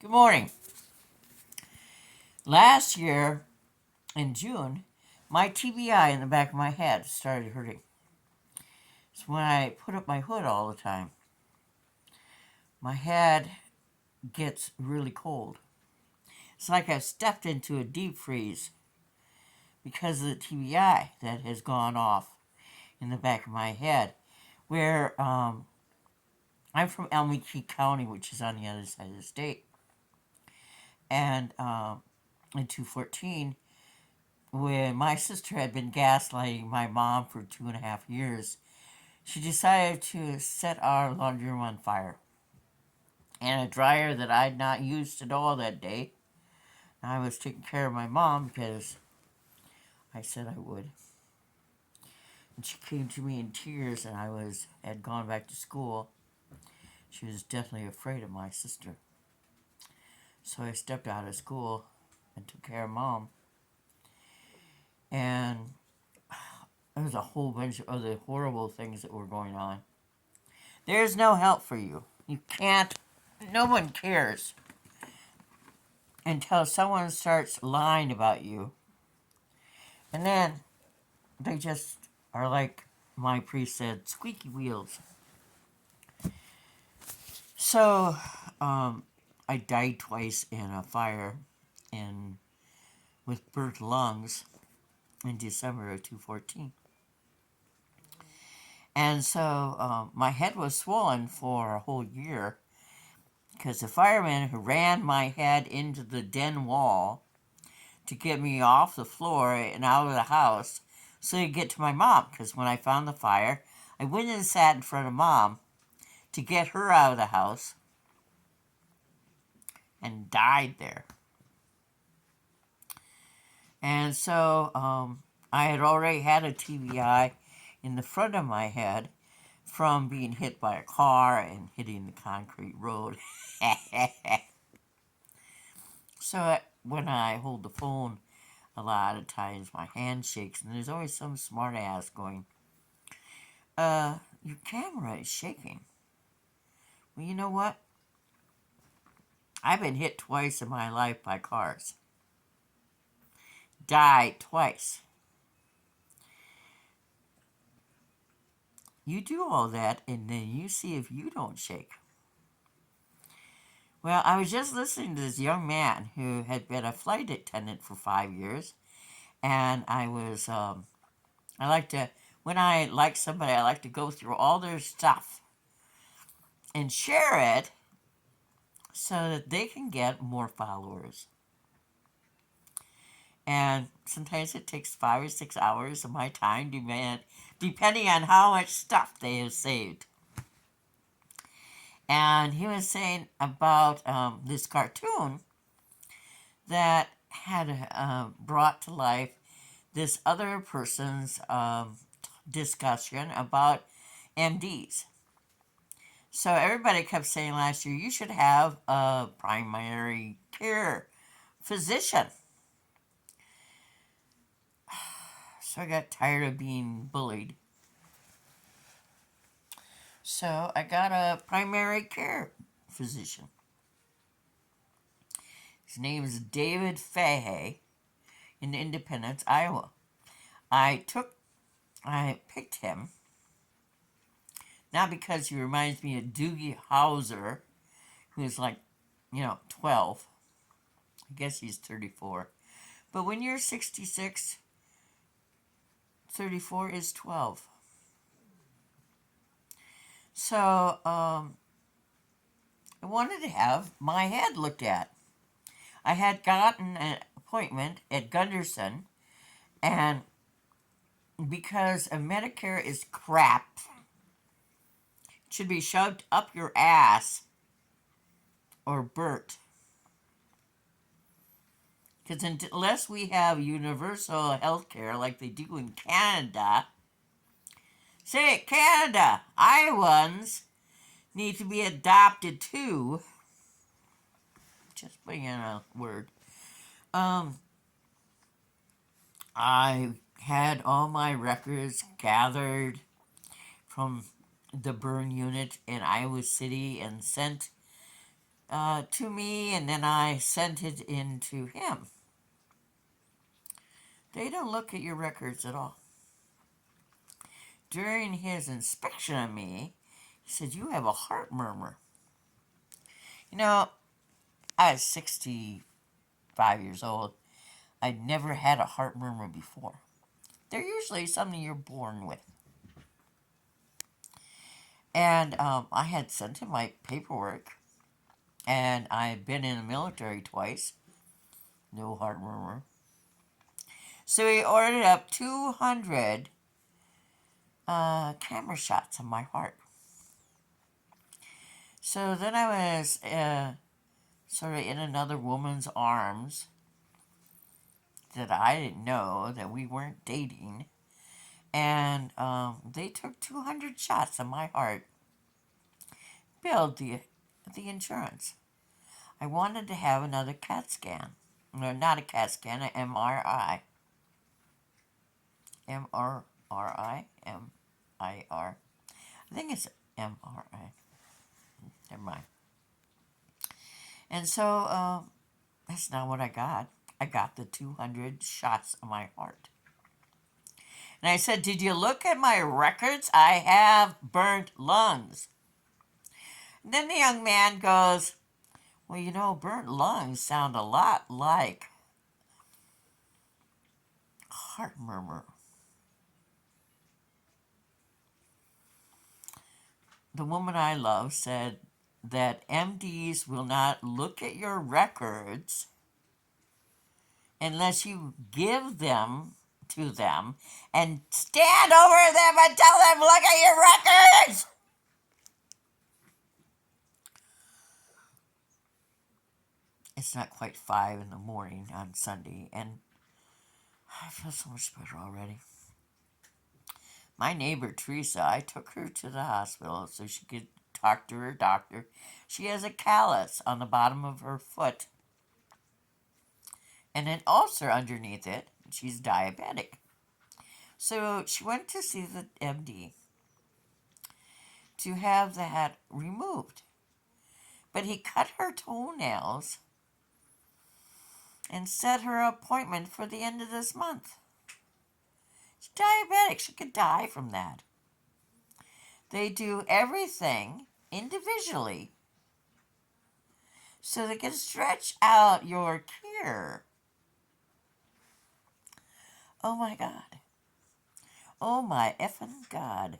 Good morning. Last year in June, my TBI in the back of my head started hurting. It's when I put up my hood all the time. My head gets really cold. It's like I've stepped into a deep freeze because of the TBI that has gone off in the back of my head. Where I'm from Elmwood County, which is on the other side of the state. And in 214, when my sister had been gaslighting my mom for 2.5 years, she decided to set our laundry room on fire. And a dryer that I'd not used at all that day. I was taking care of my mom because I said I would. And she came to me in tears, and had gone back to school. She was deathly afraid of my sister. So I stepped out of school and took care of mom. And there was a whole bunch of other horrible things that were going on. There's no help for you. You can't, no one cares until someone starts lying about you. And then they just are like my priest said, squeaky wheels. So I died twice in a fire with burnt lungs in December of 2014. And so my head was swollen for a whole year because the firemen who ran my head into the den wall to get me off the floor and out of the house so I could get to my mom. Because when I found the fire, I went and sat in front of mom to get her out of the house and died there. And so I had already had a TBI in the front of my head from being hit by a car and hitting the concrete road. So when I hold the phone, a lot of times my hand shakes, and there's always some smart ass going, your camera is shaking. Well, you know what? I've been hit twice in my life by cars. Died twice. You do all that, and then you see if you don't shake. Well, I was just listening to this young man who had been a flight attendant for 5 years, and I like to, when I like somebody, I like to go through all their stuff and share it so that they can get more followers. And sometimes it takes 5 or 6 hours of my time, depending on how much stuff they have saved. And he was saying about this cartoon that had brought to life this other person's discussion about MDs. So everybody kept saying last year, you should have a primary care physician. So I got tired of being bullied. So I got a primary care physician. His name is David Fahey in Independence, Iowa. I picked him not because he reminds me of Doogie Howser, who's like, 12. I guess he's 34. But when you're 66, 34 is 12. So I wanted to have my head looked at. I had gotten an appointment at Gunderson, and because a Medicare is crap, it should be shoved up your ass or burnt. Because unless we have universal health care like they do in Canada, say it, Canada, Iowans need to be adopted too. Just putting in a word. I had all my records gathered from the burn unit in Iowa City and sent to me, and then I sent it in to him. They don't look at your records at all. During his inspection of me, he said, "You have a heart murmur." You know, I was 65 years old. I'd never had a heart murmur before. They're usually something you're born with. And I had sent him my paperwork, and I had been in the military twice. No heart murmur. So he ordered up 200 camera shots of my heart. So then I was sort of in another woman's arms that I didn't know, that we weren't dating. And they took 200 shots of my heart, billed the insurance. I wanted to have another CAT scan. No, not a CAT scan, an MRI. MRI? M-I-R. I think it's MRI. Never mind. And so that's not what I got. I got the 200 shots of my heart. And I said, "Did you look at my records? I have burnt lungs." And then the young man goes, "Well, you know, burnt lungs sound a lot like heart murmur." The woman I love said that MDs will not look at your records unless you give them to them and stand over them and tell them, "Look at your records." It's not quite 5 in the morning on Sunday, and I feel so much better already. My neighbor Teresa, I took her to the hospital so she could talk to her doctor. She has a callus on the bottom of her foot and an ulcer underneath it. She's diabetic. So she went to see the MD to have that removed. But he cut her toenails and set her appointment for the end of this month. She's diabetic. She could die from that. They do everything individually so they can stretch out your cure. Oh my God. Oh my effing God.